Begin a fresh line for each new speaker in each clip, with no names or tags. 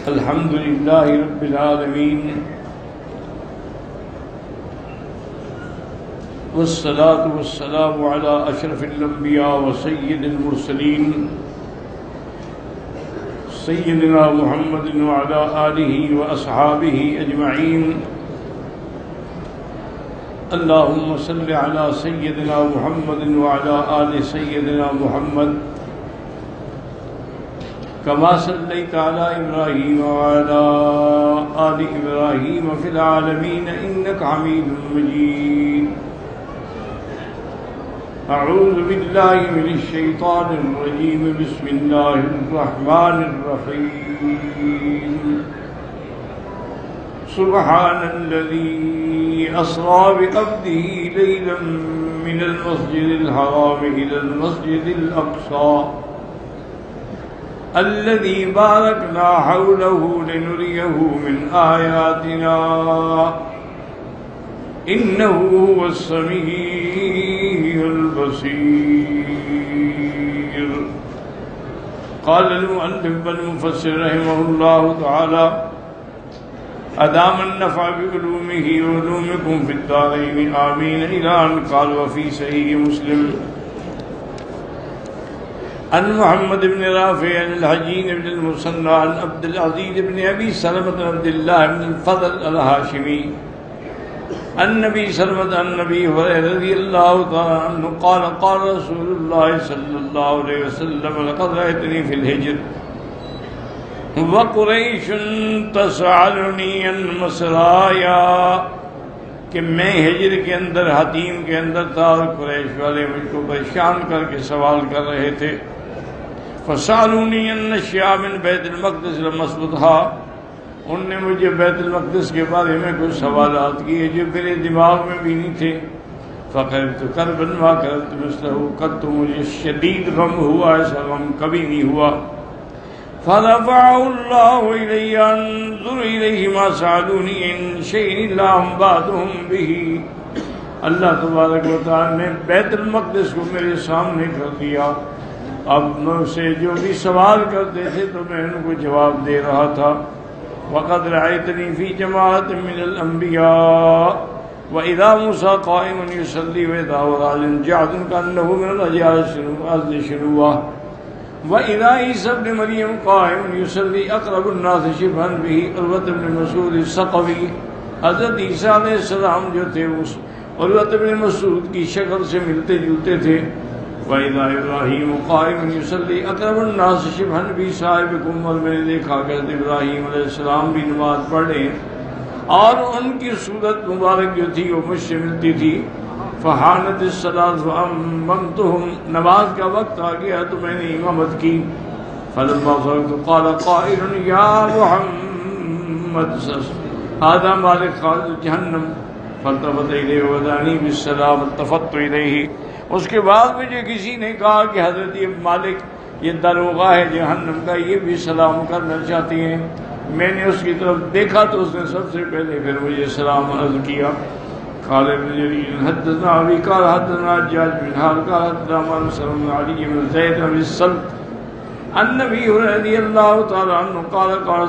الحمد لله رب العالمين والصلاة والسلام على أشرف الأنبياء وسيد المرسلين سيدنا محمد وعلى آله وأصحابه أجمعين اللهم صل على سيدنا محمد وعلى آل سيدنا محمد كما صليت على إبراهيم وعلى آل إبراهيم في العالمين إنك حميد مجيد. أعوذ بالله من الشيطان الرجيم. بسم الله الرحمن الرحيم. سبحان الذي أسرى بعبده ليلا من المسجد الحرام إلى المسجد الأقصى الذي باركنا حوله لنريه من آياتنا إنه هو السميع البصير. قال المؤلف والمفسر رحمه الله تعالى أدام النفع بعلومه وعلومكم في الدارين آمين إلى أن قال وفي صحيح مسلم عن محمد بن رافع عن الحجين بن المثنى عن عبد العزيز بن أبي سلمة عبد الله بن الفضل الهاشمي النبي سلمة النبي هريرة رضي الله تعالى عنه قال قال رسول الله صلى الله عليه وسلم لقد رأيتني في الهجر وقریش تسألنی عن مسرایا کہ میں ہجر کے اندر حتیم کے اندر تھا اور قریش والے مجھ کو پریشان کر کے سوال کر رہے تھے. فسألونی عن اشیاء من بیت المقدس لمسبتھا ان نے مجھے بیت المقدس کے بارے میں کچھ سوالات کیے جو میرے دماغ میں بھی نہیں تھے. فقربت کربا ما کربت مثلہ قط تو مجھے شدید غم ہوا ایسا غم کبھی نہیں ہوا. فَرَفَعَ اللَّهُ إِلَيَّ أَنظُرْ إِلَيْهِ مَا سَأَلُونِي إِن شَيْءٍ إِلَّا أَنبَأْتُهُم بِهِ. اللہ تبارک و تعالی نے بیت المقدس کو میرے سامنے کر دیا. اب مجھ سے جو بھی سوال کرتے تھے تو میں ان کو جواب دے رہا تھا. وَقَدْ رَأَيْتَنِي فِي جَمَاعَةٍ مِّنَ الْأَنبِيَاءِ وَإِذَا مُوسَىٰ قَائِمٌ يُصَلِّي وَإِذَا هُوَ رَاجٍ جَعْدٌ كَأَنَّهُ مِنَ الْأَجْيَالِ شُنُوًّا وَإِذَا عِيسَىٰ ابْنُ مَرْيَمَ قَائِمٌ يُصَلِّي أَقْرَبُ النَّاسِ شِبْهًا بِهِ عُرْوَةُ بْنُ مسعود الثَّقَفِي. حضرت عیسیٰ علیہ السلام جو تھے اس عروۃ بن مسعود کی شکل سے ملتے جلتے تھے. وَإِذَا إِبْرَاهِيمُ قَائِمٌ يُصَلِّي أَقْرَبُ النَّاسِ شِبْهًا بِصَاحِبِكُمْ. اور میں نے دیکھا کہ حضرت ابراہیم علیہ السلام بھی نماز پڑھ رہے ہیں اور ان کی صورت مبارک جو تھی وہ مجھ سے ملتی تھی. فحانت الصلاۃ فأممتهم. نماز کا وقت آ گیا تو میں نے امامت کی. فلما فرغت قال قائل یا محمد هذا مالک خالد جہنم. فالتفت الیہ ودعانی بالسلام التفت الیہ. اس کے بعد مجھے کسی نے کہا کہ حضرت یہ مالک یہ داروغہ ہے جہنم کا یہ بھی سلام کرنا چاہتی ہیں. میں نے اس کی طرف دیکھا تو اس نے سب سے پہلے پھر مجھے سلام عرض کیا. قال ابن جرير حدثنا ابي قال حدثنا حجاج بن حال قال حدثنا منصور بن علي بن زيد بن الصلت النبي رضي الله تعالى عنه قال قال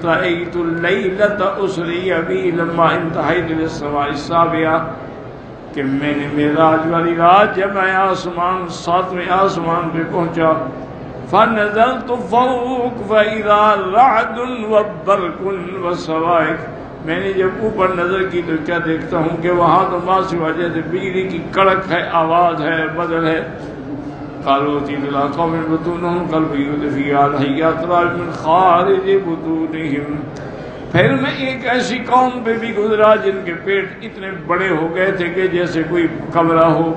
رأيت الليلة أسري بي لما انتهيت للسماء السابعة کہ میں نے معراج والی رات جب میں آسمان ساتویں آسمان پہ پہنچا. فنزلت فوق فإذا رعد وبرق وصواعق. میں نے جب اوپر نظر کی تو کیا دیکھتا ہوں کہ وہاں تو ماسی وجہ سے بجلی کی کڑک ہے آواز ہے بدل ہے. قالوا تلا قوم بطونهم قلب يدفي على اطراف من خارج بطونهم. پھر میں ایک ایسی قوم پہ بھی گزرا جن کے پیٹ اتنے بڑے ہو گئے تھے کہ جیسے کوئی کمرہ ہو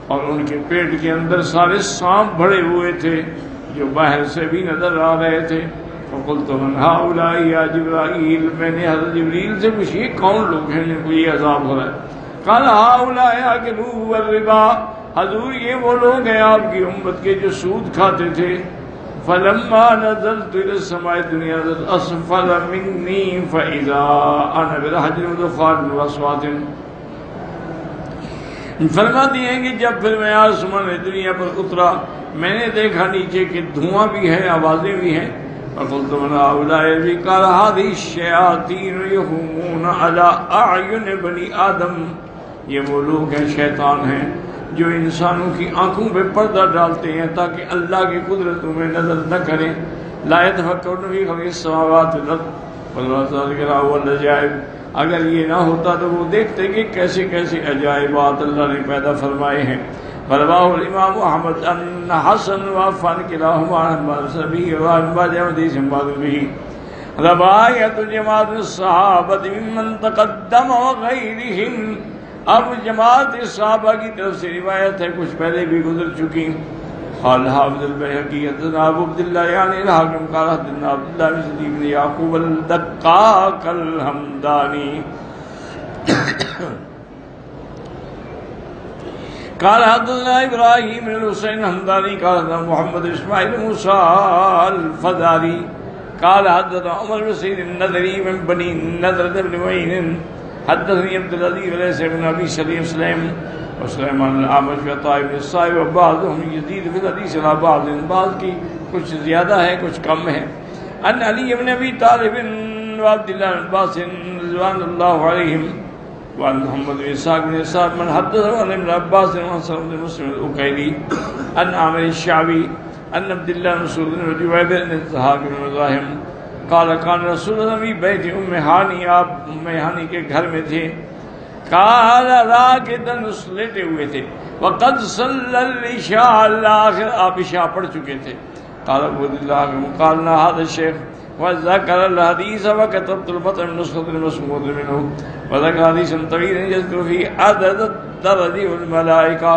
اور ان کے پیٹ کے اندر سارے سانپ بھرے ہوئے تھے جو باہر سے بھی نظر آ رہے تھے. فقلت من هؤلاء یا جبرائیل. میں نے حضرت جبریل سے پوچھا یہ کون لوگ ہیں جن کو یہ عذاب ہو رہا ہے. قال هؤلاء يأكلون الربا. حضور یہ وہ لوگ ہیں آپ کی امت کے جو سود کھاتے تھے. فلما نزلت الى السماء الدنيا اسفل مني فاذا انا برهج ودخان واصوات. فرماتی ہیں کہ جب پھر میں آسمان دنیا پر اترا میں نے دیکھا نیچے کہ دھواں بھی ہے آوازیں بھی ہیں فقلت من هؤلاء قال هذه الشياطين يهومون على اعین بنی آدم، یہ وہ لوگ ہیں، شیطان ہیں جو انسانوں کی آنکھوں پہ پردہ ڈالتے ہیں تاکہ اللہ کی قدرتوں میں نظر نہ کریں. لا يتفکرون فی خلق السماوات والارض والذکر والعجائب. اگر یہ نہ ہوتا تو وہ دیکھتے کہ کیسے کیسے عجائبات اللہ نے پیدا فرمائے ہیں. فرماه الامام احمد ان حسن وعفان كلاهما عن بصبي وعن بعض حديث بعض به روایت جماعت الصحابہ ممن تقدم وغیرهم. اب جماعت صحابہ کی طرف سے روایت ہے، کچھ پہلے بھی گزر چکی. قال حافظ البيهقي حدثنا ابو عبد الله يعني الحاكم قال حدثنا عبد الله بن سعيد بن يعقوب الدقاق الحمداني قال حدثنا ابراهيم بن الحسين الحمداني قال حدثنا محمد اسماعيل موسى الفزاري قال حدثنا عمر بن سعيد النذري من بني النذر بن معين حدثني عبد العزيز وليس بن ابي سليم وسليمان الأعمش وطائف بن الصائب وبعضهم يزيد في الحديث على بعض، بعض کی کچھ زیادہ ہے کچھ کم ہے. ان علی بن ابی طالب وعبد الله بن عباس رضوان اللہ علیہم وعن محمد بن اسحاق بن اسحاق من حدث عن ابن عباس وعن سلمة بن مسلم الأكيلي ان عامر الشعبي ان عبد الله بن مسعود وجويبر بن الضحاك بن مزاحم قال كان رسول الله في بيت ام ہانی، آپ ام ہانی کے گھر میں تھے. قال راکدن لیٹے ہوئے تھے. وقد صلی العشاء الاخر، آپ عشاء پڑھ چکے تھے. قال ابو اللہ قالنا هذا الشيخ وذكر الحديث وكتبت المتن من نسخة المسموع منه وذكر حديثا طويلا يذكر فيه عدد الدرج والملائكة،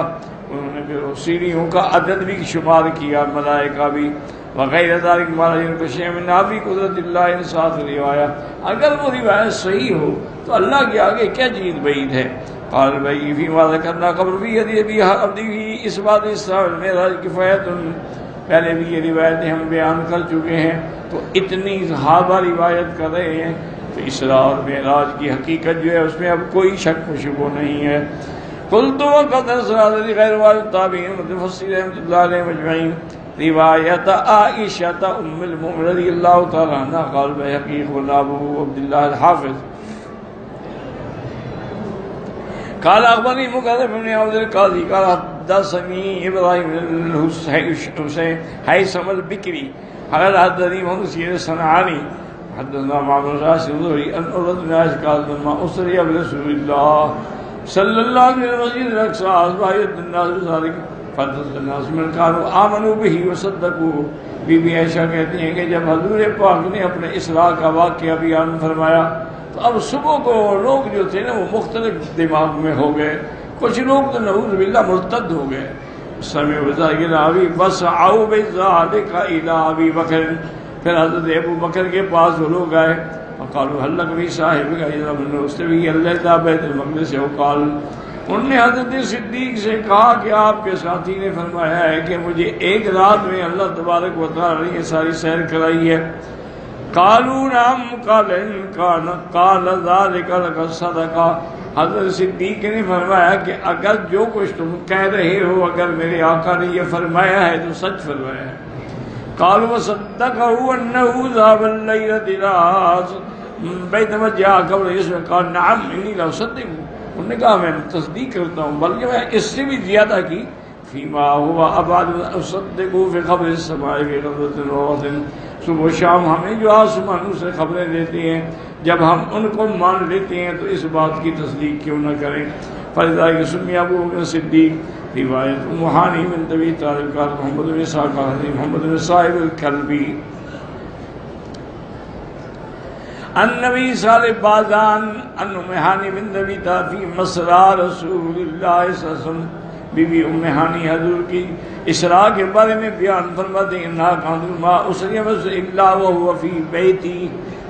انہوں نے پھر سیڑھیوں کا عدد بھی شمار کیا، ملائکہ بھی. وغیر ذلك ما ينقل شيء من نافی قدرت اللہ انصاف روایت. اگر وہ روایت صحیح ہو تو اللہ کے آگے کیا چیز بعید ہے. قال بھائی فيما ذكرنا قبل بھی ابھی عبدی اس بات اسراء والمعراج کفایت، پہلے بھی یہ روایتیں ہم بیان کر چکے ہیں. تو اتنی صحابہ روایت کر رہے ہیں تو اسراء اور معراج کی حقیقت جو ہے اس میں اب کوئی شک و شبہ نہیں ہے. قلت وقد اسراد غیر والتابعین متفسر رحمۃ اللہ علیہ مجمعین روایت عائشہ ام المؤمنین رضی اللہ تعالی عنہا قال بحقیق ابو عبد اللہ الحافظ قال اخبرني مقرب بن عبد القاضي قال حدثني ابراهيم بن الحسين هيثم البكري قال حدثني محمد سير الصنعاني حدثنا معمر راشد الزهري ان ارد الناس قال ما اسري برسول الله صلى الله عليه وسلم الاقصى اصبحت الناس بذلك فضل الناس من كانوا آمنوا به وصدقوا. بی بی عائشہ کہتی ہیں کہ جب حضور پاک نے اپنے اسراء کا واقعہ بیان فرمایا تو اب صبح کو لوگ جو تھے نا وہ مختلف دماغ میں ہو گئے. کچھ لوگ تو نعوذ باللہ مرتد ہو گئے. سمع وزاغ ابی وسعوا بذلك الى ابی بکر، پھر حضرت ابو بکر کے پاس وہ لوگ آئے وقالوا هل لك في صاحبك اذا من استوي الى بیت المقدس وقال، انہوں نے حضرت صدیق سے کہا کہ آپ کے ساتھی نے فرمایا ہے کہ مجھے ایک رات میں اللہ تبارک و تعالی نے یہ ساری سیر کرائی ہے. قالوا نعم قال ان كان قال ذلك لك صدقہ. حضرت صدیق نے فرمایا کہ اگر جو کچھ تم کہہ رہے ہو اگر میرے آقا نے یہ فرمایا ہے تو سچ فرمایا ہے. قالوا وصدقه انه ذهب الليلة الى بیت وجاء قبل اسمه قال نعم انی لا اصدق. انہوں نے کہا میں تصدیق کرتا ہوں بلکہ میں اس سے بھی زیادہ کی. فیما ہوا ابعد اصدقوا فی خبر السماء فی غدوۃ ووقت، صبح و شام ہمیں جو آسمانوں سے خبریں دیتے ہیں جب ہم ان کو مان لیتے ہیں تو اس بات کی تصدیق کیوں نہ کریں. فلذلك سمي ابو بکر صدیق. روایت ام ہانی بنت ابی طالب قال محمد بن اسحاق محمد بن صاحب الکلبی النبی صالح بازان ان ام ہانی بنت ابی طالب فی مسرا رسول اللہ صلی اللہ علیہ وسلم. بی بی ام ہانی حضور کی اسراء کے بارے میں بیان فرماتے ہیں انہا کانوا ما اسری بس الا وهو فی بیتی،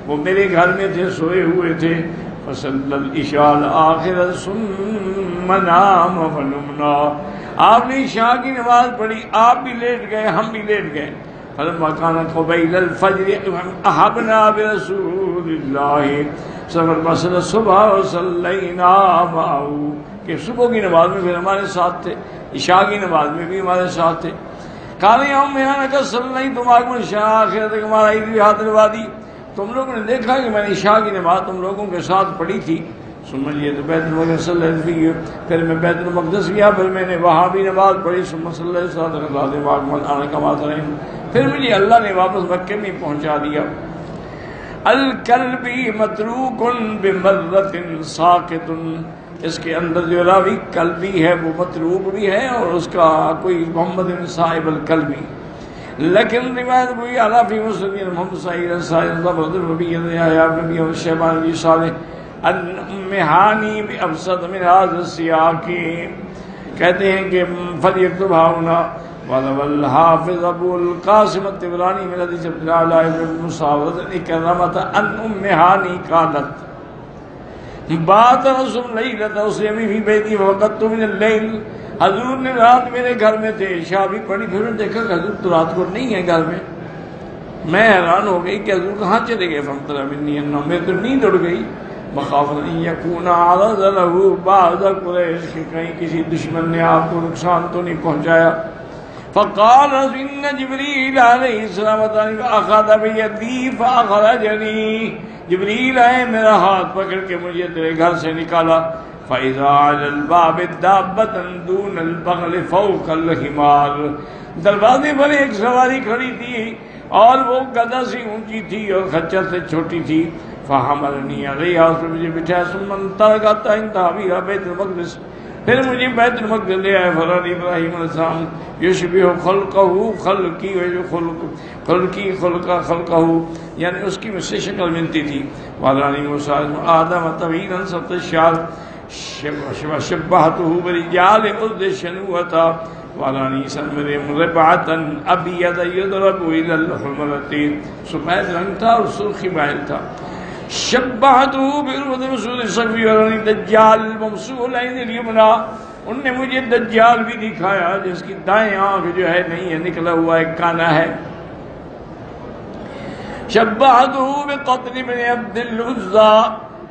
وہ میرے گھر میں تھے سوئے ہوئے تھے. فصلی العشاء الاخر ثم نام فنمنا، آپ نے عشاء کی نماز پڑھی، آپ بھی لیٹ گئے ہم بھی لیٹ گئے. فلما كان قبيل الفجر احبنا برسول الله صبر مسل صبح وصلينا معه، کہ صبح کی نماز میں پھر ہمارے ساتھ تھے، عشاء کی نماز میں بھی ہمارے ساتھ تھے. قال یوم انک صلیت معکم العشاء آخرت ہمارا عید بھی ہاتھ لوا دی، تم لوگوں نے دیکھا کہ میں نے عشاء کی نماز تم لوگوں کے ساتھ پڑھی تھی، سمجھیے تو بیت المقدس صلی اللہ علیہ وسلم، پھر میں بیت المقدس گیا، پھر میں نے وہاں بھی نماز پڑھی، صلی اللہ علیہ وسلم، پھر مجھے اللہ نے واپس مکے میں پہنچا دیا۔ الکلبی متروک بمرۃ ساکت، اس کے اندر جو راوی کلبی ہے وہ متروک بھی ہے اور اس کا کوئی محمد بن صاحب الکلبی، لیکن روایت کوئی اعلیٰ فی مسلم محمد صاحب نبی اور شیبان جی صالح ام ہانی بابسط من هذا السیاق، کہتے ہیں کہ فلیکتبها هنا ولو الحافظ ابو القاسم الطبرانی من حدیث عبد الله بن مسعود اکرمۃ ان ام ہانی قالت بات رسول لیلۃ اسلمی فی بیتی وقت من اللیل، حضور نے رات میرے گھر میں تھے، عشاء بھی پڑھی، پھر دیکھا کہ حضور تو رات کو نہیں ہے گھر میں، میں حیران ہو گئی کہ حضور کہاں چلے گئے، فمطر منی النوم، میرے تو نیند اڑ گئی، مخافۃ ان یکون عرض له بعض قریش، کہ کہیں کسی دشمن نے آپ کو نقصان تو نہیں پہنچایا۔ فقال ان جبریل علیہ السلام اخذ بیدی فاخرجنی، جبریل آئے میرا ہاتھ پکڑ کے مجھے تیرے گھر سے نکالا، فَإِذَا عَلَى الْبَابِ دَابَّةً دُونَ الْبَغْلِ فَوْقَ الْحِمَارِ، دروازے پر ایک سواری کھڑی تھی اور وہ گدھا سے اونچی تھی اور خچر سے چھوٹی تھی، فَحَمَلَنِي عَلَيْهَا، اس پر مجھے بٹھایا، ثُمَّ انطَلَقَ انتہا بِهَا بَيْتَ المقدس، پھر مجھے بیت المقدس لے آئے، فرار ابراہیم علیہ السلام یشبہ خلقہ خلقی خلقی خلقہ، یعنی اس کی مجھ سے شکل ملتی تھی، وعلانی موسیٰ آدم طویلا سبط الشعر شبہتہ برجال عرض شنوۃ، وعلانی سمر مربعۃ ابید یضرب الی الحمرۃ، سفید رنگ تھا اور سرخی مائل تھا، شبہتہ بعروۃ رسول صفی، وعلانی دجال ممسوح العین الیمنی، ان نے مجھے دجال بھی دکھایا جس کی دائیں آنکھ جو ہے نہیں ہے، نکلا ہوا ایک کانا ہے، شبہتہ بقتل بن عبد العزى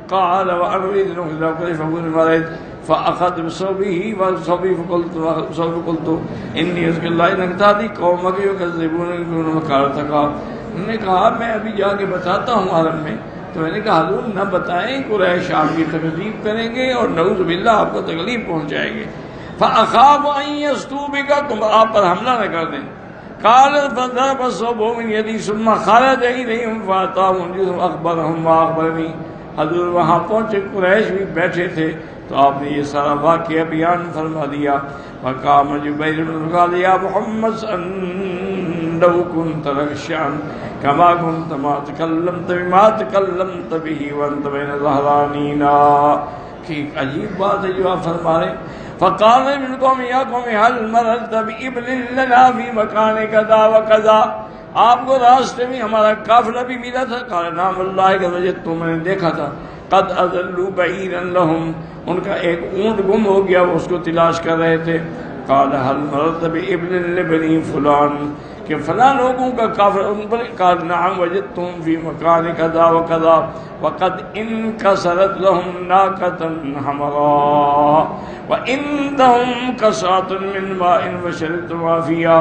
قال وأنا أريد أن أخذ كيف أكون مريض فأخذ بصوبه وصوبي فقلت إني أذكر الله إنك تهدي قومك يكذبونك يقولون مكارتك، انہوں نے کہا میں ابھی جا کے بتاتا ہوں عالم میں، تو میں نے کہا حضور نہ بتائیں، قریش آپ کی تکذیب کریں گے اور نعوذ باللہ آپ کو تکلیف پہنچائیں گے، فأخاف أن يسطوا بك، تم آپ پر حملہ نہ کر دیں، قال فضرب صوبه من يدي ثم خرج إليهم فأتاهم جزء أخبرهم وأخبرني، حضور وہاں پہنچے، قریش بھی بیٹھے تھے، تو آپ نے یہ سارا واقعہ بیان فرما دیا، وقام جبیر بن قال یا محمد لو كنت رخشا كما كنت ما تكلمت بما تكلمت به وانت بين ظهرانينا، کہ عجیب بات ہے جو آپ فرما رہے ہیں، فقال من قوم یا قوم هل مررت بابل لنا في مكان كذا وكذا، آپ کو راستے میں ہمارا قافلہ بھی ملا تھا، قال نعم والله قد وجدت، میں نے دیکھا تھا، قد اضلوا بعيرا لهم، ان کا ایک اونٹ گم ہو گیا، وہ اس کو تلاش کر رہے تھے، قال هل مررت بابل لبني فلان، کہ فلاں لوگوں کا قافلہ ان پر، قال نعم وجدتم في مكان كذا وكذا وقد انكسرت لهم ناقة حمراء وعندهم كساة من ماء وشربت ما فيها،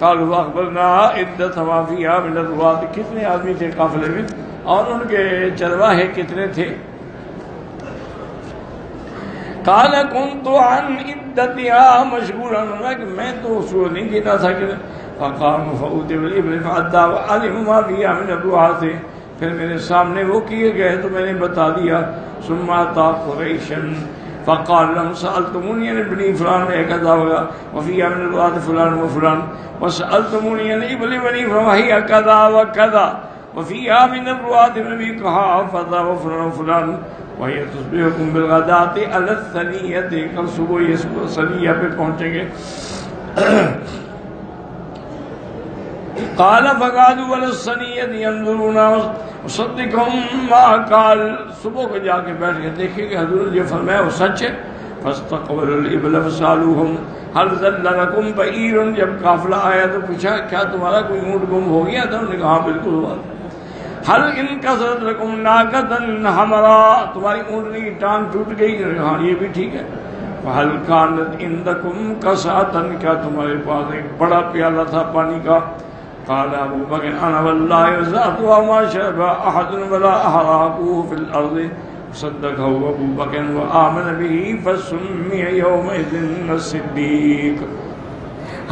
قالوا اخبرنا عدت ما فيها من الرواة، کتنے آدمی تھے قافلے میں اور ان کے چرواہے کتنے تھے، قال كنت عن عدتها مشغولا، میں تو اس کو نہیں گنا تھا کہ، فقام فأوتي بالإبل فعدى وعلم ما فيها من الرواة، پھر میرے سامنے وہ کیے گئے تو میں نے بتا دیا، ثم أتى قريشا فقال لهم سألتموني عن ابن فلان كذا وفيها من الرواة فلان وفلان، وسألتموني عن ابن بني فهي كذا وكذا وفيها من الرواة النبي كحافظ وفلان وفلان، وهي تصبحكم بالغداة على الثنية، کل صبح یہ ثنیہ پہ پہنچیں گے، قال فقعدوا على الثنية ينظرون وصدقهم ما قال، صبح کو جا کے بیٹھ کے دیکھیں کہ حضور نے جو فرمایا وہ سچ ہے، فاستقبلوا الإبل فسألوهم هل ذللكم بعير، جب قافلہ آیا تو پوچھا کیا تمہارا کوئی اونٹ گم ہو گیا تھا، انہوں نے کہا ہاں بالکل ہوا، هل انكسرت لكم ناقة حمراء، تمہاری اونٹنی کی ٹانگ ٹوٹ گئی، ہاں یہ بھی ٹھیک ہے، فَهَلْ كَانَتْ عِنْدَكُمْ كَسَاةً کیا تمہارے پاس ایک بڑا پیالہ تھا پانی کا؟ قال ابو بکر انا والله وزعتها ما شرب احد ولا احرقه في الارض صدقه ابو بکر وآمن به فسمي يومئذ الصديق۔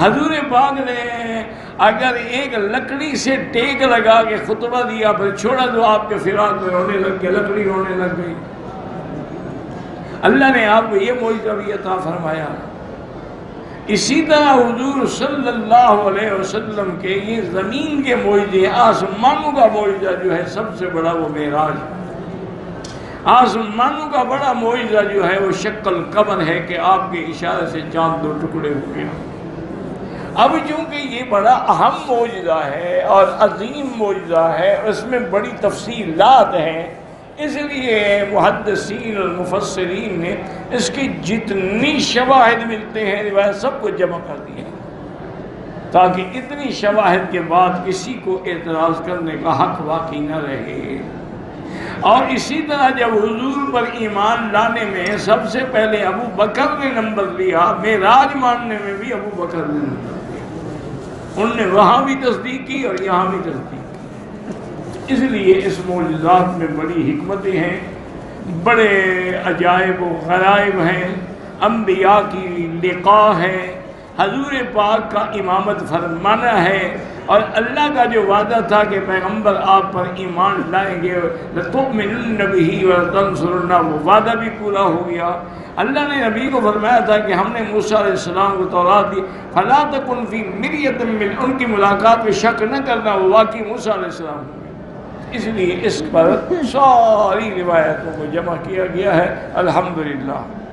حضور پاک نے اگر ایک لکڑی سے ٹیک لگا کے خطبہ دیا پھر چھوڑا تو آپ کے فراق میں رونے لگ گئے، لکڑی رونے لگ گئی۔ اللہ نے آپ کو یہ معجزہ بھی عطا فرمایا۔ اسی طرح حضور صلی اللہ علیہ وسلم کے یہ زمین کے معجزے، آسمانوں کا معجزہ جو ہے سب سے بڑا وہ معراج، آسمانوں کا بڑا معجزہ جو ہے وہ شق القمر ہے کہ آپ کے اشارے سے چاند دو ٹکڑے ہو گیا۔ اب چونکہ یہ بڑا اہم معجزہ ہے اور عظیم معجزہ ہے، اس میں بڑی تفصیلات ہیں، اس لیے محدثین اور مفسرین نے اس کی جتنی شواہد ملتے ہیں روایت سب کو جمع کر دیا تاکہ اتنی شواہد کے بعد کسی کو اعتراض کرنے کا حق باقی نہ رہے۔ اور اسی طرح جب حضور پر ایمان لانے میں سب سے پہلے ابو بکر نے نمبر لیا، معراج ماننے میں بھی ابو بکر نے نمبر لیا، انہوں نے وہاں بھی تصدیق کی اور یہاں بھی تصدیق کی۔ اس لیے اس معجزات میں بڑی حکمتیں ہیں، بڑے عجائب و غرائب ہیں، انبیاء کی لقاء ہے، حضور پاک کا امامت فرمانا ہے، اور اللہ کا جو وعدہ تھا کہ پیغمبر آپ پر ایمان لائیں گے لَتُؤْمِنُنَّ بِهِ وَلَتَنْصُرُنَّهُ، وہ وعدہ بھی پورا ہو گیا۔ اللہ نے نبی کو فرمایا تھا کہ ہم نے موسیٰ علیہ السلام کو تورات دی، فَلَا تَكُنْ فِي مِرْيَةٍ مِّنْ، ان کی ملاقات میں شک نہ کرنا، وہ واقعی موسیٰ علیہ السلام ہوئے۔ اس لیے اس پر ساری روایتوں کو جمع کیا گیا ہے، الحمدللہ۔